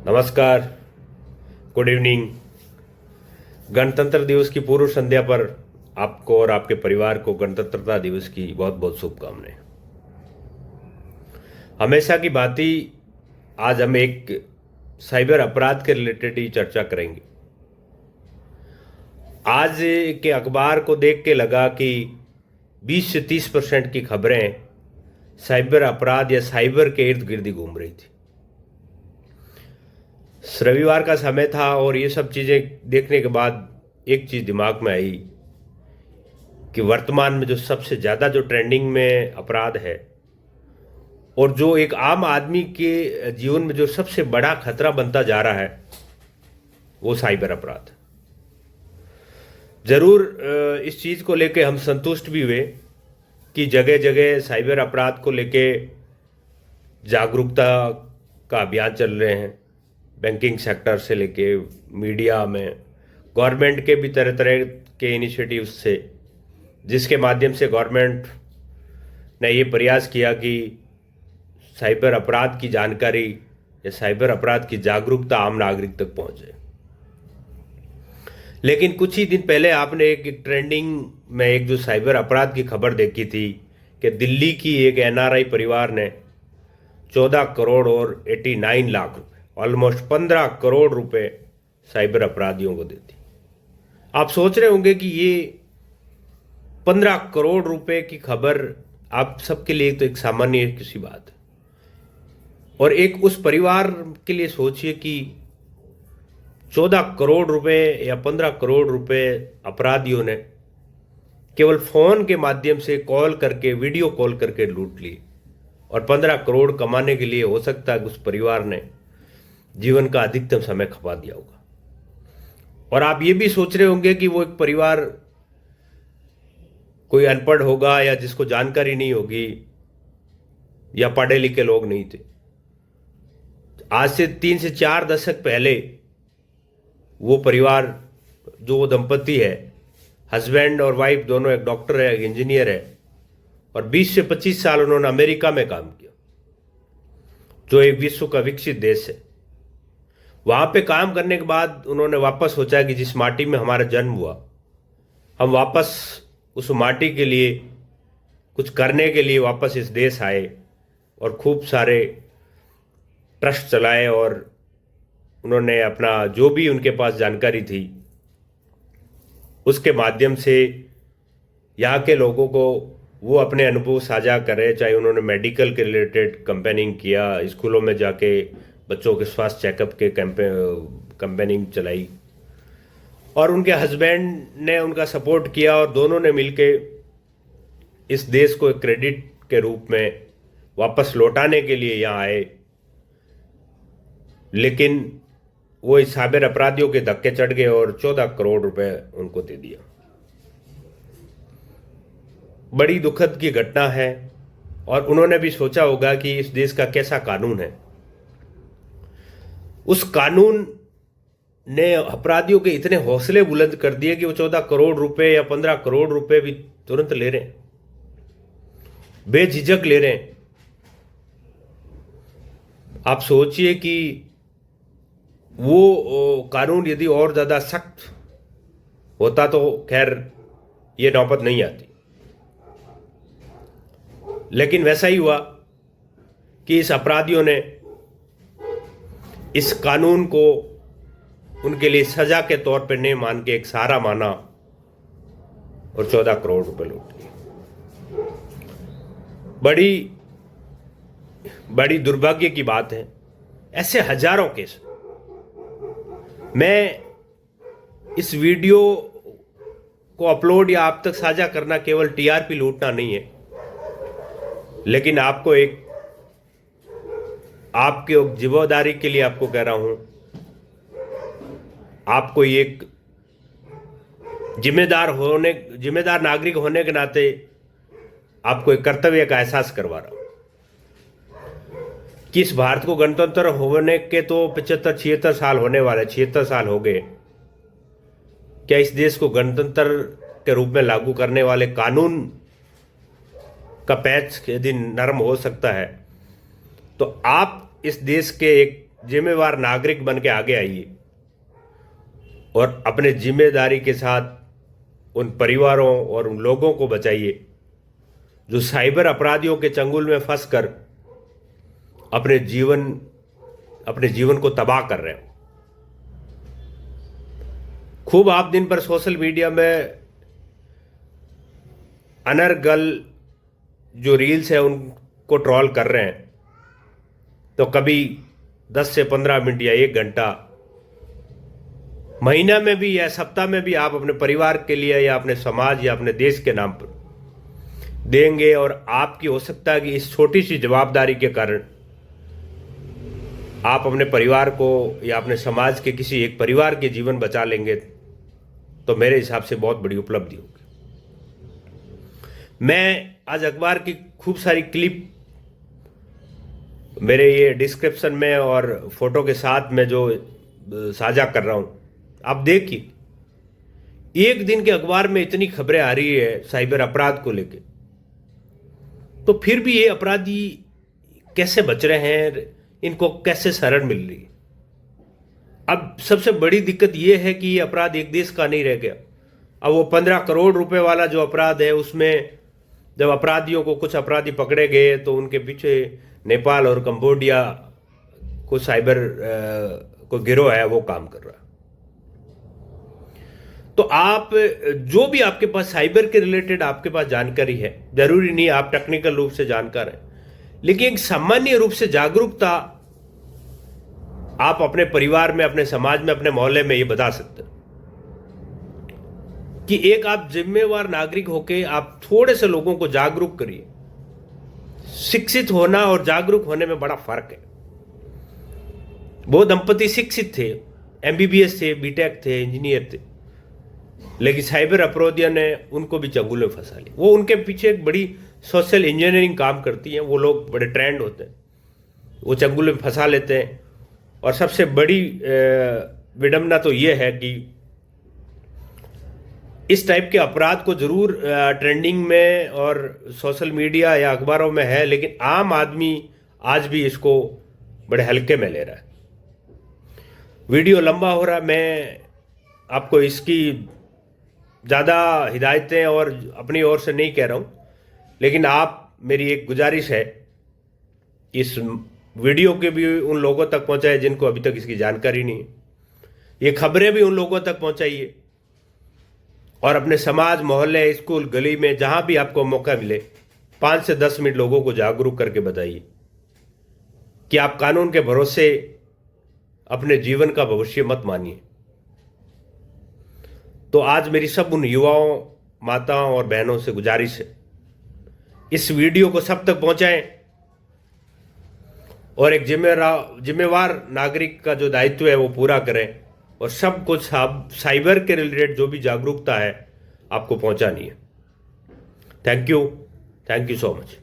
नमस्कार, good evening. गणतंत्र दिवस की पूर्व संध्या पर आपको और आपके परिवार को गणतंत्रता दिवस की बहुत बहुत शुभकामनाएं। हमेशा की भांति आज हम एक साइबर अपराध के रिलेटेड ही चर्चा करेंगे। आज के अखबार को देख के लगा कि 20 से 30% की खबरें साइबर अपराध या साइबर के इर्द गिर्द घूम रही थी। रविवार का समय था और ये सब चीज़ें देखने के बाद एक चीज़ दिमाग में आई कि वर्तमान में जो सबसे ज़्यादा जो ट्रेंडिंग में अपराध है और जो एक आम आदमी के जीवन में जो सबसे बड़ा खतरा बनता जा रहा है वो साइबर अपराध। ज़रूर इस चीज़ को लेके हम संतुष्ट भी हुए कि जगह जगह साइबर अपराध को लेके जागरूकता का अभियान चल रहे हैं। बैंकिंग सेक्टर से लेके मीडिया में गवर्नमेंट के भी तरह तरह के इनिशिएटिव्स से, जिसके माध्यम से गवर्नमेंट ने ये प्रयास किया कि साइबर अपराध की जानकारी या साइबर अपराध की जागरूकता आम नागरिक तक पहुंचे। लेकिन कुछ ही दिन पहले आपने एक ट्रेंडिंग में एक जो साइबर अपराध की खबर देखी थी कि दिल्ली की एक एनआरआई परिवार ने 14 करोड़ और 89 लाख रुपए, ऑलमोस्ट 15 करोड़ रुपए साइबर अपराधियों को दे दी। आप सोच रहे होंगे कि ये 15 करोड़ रुपए की खबर आप सबके लिए तो एक सामान्य किसी बात है, और एक उस परिवार के लिए सोचिए कि 14 करोड़ रुपए या 15 करोड़ रुपए अपराधियों ने केवल फोन के माध्यम से कॉल करके, वीडियो कॉल करके लूट ली। और 15 करोड़ कमाने के लिए हो सकता है उस परिवार ने जीवन का अधिकतम समय खपा दिया होगा। और आप ये भी सोच रहे होंगे कि वो एक परिवार कोई अनपढ़ होगा या जिसको जानकारी नहीं होगी या पढ़े लिखे लोग नहीं थे। आज से 3 से 4 दशक पहले वो परिवार, जो वो दंपति है, हस्बैंड और वाइफ दोनों, एक डॉक्टर है, एक इंजीनियर है, और 20 से 25 साल उन्होंने अमेरिका में काम किया, जो एक विश्व का विकसित देश है। वहां पे काम करने के बाद उन्होंने वापस सोचा कि जिस माटी में हमारा जन्म हुआ, हम वापस उस माटी के लिए कुछ करने के लिए वापस इस देश आए और खूब सारे ट्रस्ट चलाए। और उन्होंने अपना जो भी उनके पास जानकारी थी उसके माध्यम से यहाँ के लोगों को वो अपने अनुभव साझा करें। चाहे उन्होंने मेडिकल के रिलेटेड कैंपेनिंग किया, स्कूलों में जाके बच्चों के स्वास्थ्य चेकअप के कैंपेनिंग चलाई, और उनके हस्बैंड ने उनका सपोर्ट किया, और दोनों ने मिलके इस देश को एक क्रेडिट के रूप में वापस लौटाने के लिए यहाँ आए। लेकिन वो इस साइबर अपराधियों के धक्के चढ़ गए और 14 करोड़ रुपए उनको दे दिया। बड़ी दुखद की घटना है, और उन्होंने भी सोचा होगा कि इस देश का कैसा कानून है। उस कानून ने अपराधियों के इतने हौसले बुलंद कर दिए कि वो 14 करोड़ रुपए या 15 करोड़ रुपए भी तुरंत ले रहे हैं, बेझिझक ले रहे हैं। आप सोचिए कि वो कानून यदि और ज्यादा सख्त होता तो खैर ये नौबत नहीं आती। लेकिन वैसा ही हुआ कि इस अपराधियों ने इस कानून को उनके लिए सजा के तौर पर नहीं मान के एक सहारा माना और 14 करोड़ रुपए लूट लिए। बड़ी बड़ी दुर्भाग्य की बात है। ऐसे हजारों केस। मैं इस वीडियो को अपलोड या आप तक साझा करना केवल टीआरपी लूटना नहीं है, लेकिन आपको आपके जिम्मेदारी के लिए आपको कह रहा हूं, आपको एक जिम्मेदार नागरिक होने के नाते आपको एक कर्तव्य का एहसास करवा रहा हूं कि इस भारत को गणतंत्र होने के तो 75-76 साल होने वाले, 76 साल हो गए। क्या इस देश को गणतंत्र के रूप में लागू करने वाले कानून का पैच यदि नरम हो सकता है, तो आप इस देश के एक जिम्मेवार नागरिक बन के आगे आइए और अपने जिम्मेदारी के साथ उन परिवारों और उन लोगों को बचाइए जो साइबर अपराधियों के चंगुल में फंसकर अपने जीवन को तबाह कर रहे हो। खूब आप दिन भर सोशल मीडिया में अनर्गल जो रील्स है उनको ट्रोल कर रहे हैं, तो कभी 10 से 15 मिनट या 1 घंटा महीना में भी या सप्ताह में भी आप अपने परिवार के लिए या अपने समाज या अपने देश के नाम पर देंगे, और आपकी हो सकता है कि इस छोटी सी जवाबदारी के कारण आप अपने परिवार को या अपने समाज के किसी एक परिवार के जीवन बचा लेंगे, तो मेरे हिसाब से बहुत बड़ी उपलब्धि होगी। मैं आज अखबार की खूब सारी क्लिप मेरे ये डिस्क्रिप्शन में और फोटो के साथ में जो साझा कर रहा हूं, आप देखिए। एक दिन के अखबार में इतनी खबरें आ रही है साइबर अपराध को लेके, तो फिर भी ये अपराधी कैसे बच रहे हैं, इनको कैसे शरण मिल रही है। अब सबसे बड़ी दिक्कत ये है कि ये अपराध एक देश का नहीं रह गया। अब वो 15 करोड़ रुपए वाला जो अपराध है, उसमें जब अपराधियों को कुछ अपराधी पकड़े गए तो उनके पीछे नेपाल और कंबोडिया को साइबर को गिरोह है वो काम कर रहा है। तो आप जो भी आपके पास साइबर के रिलेटेड आपके पास जानकारी है, जरूरी नहीं आप टेक्निकल रूप से जानकार हैं, लेकिन एक सामान्य रूप से जागरूकता आप अपने परिवार में, अपने समाज में, अपने मोहल्ले में ये बता सकते हैं कि एक आप जिम्मेवार नागरिक होके आप थोड़े से लोगों को जागरूक करिए। शिक्षित होना और जागरूक होने में बड़ा फर्क है। वो दंपति शिक्षित थे, एमबीबीएस थे, बीटेक थे, इंजीनियर थे, लेकिन साइबर अपराधियों ने उनको भी चंगुल में फंसा लिया। वो उनके पीछे एक बड़ी सोशल इंजीनियरिंग काम करती है, वो लोग बड़े ट्रेंड होते हैं, वो चंगुल में फंसा लेते हैं। और सबसे बड़ी विडंबना तो ये है कि इस टाइप के अपराध को जरूर ट्रेंडिंग में और सोशल मीडिया या अखबारों में है, लेकिन आम आदमी आज भी इसको बड़े हल्के में ले रहा है। वीडियो लंबा हो रहा है, मैं आपको इसकी ज़्यादा हिदायतें और अपनी ओर से नहीं कह रहा हूँ, लेकिन आप, मेरी एक गुजारिश है, इस वीडियो के भी उन लोगों तक पहुँचाए जिनको अभी तक इसकी जानकारी नहीं है। ये खबरें भी उन लोगों तक पहुँचाइए और अपने समाज, मोहल्ले, स्कूल, गली में जहाँ भी आपको मौका मिले 5 से 10 मिनट लोगों को जागरूक करके बताइए कि आप कानून के भरोसे अपने जीवन का भविष्य मत मानिए। तो आज मेरी सब उन युवाओं, माताओं और बहनों से गुजारिश है, इस वीडियो को सब तक पहुंचाएं और एक जिम्मेवार नागरिक का जो दायित्व है वो पूरा करें, और सब कुछ साइबर के रिलेटेड जो भी जागरूकता है आपको पहुंचानी है। Thank you so much.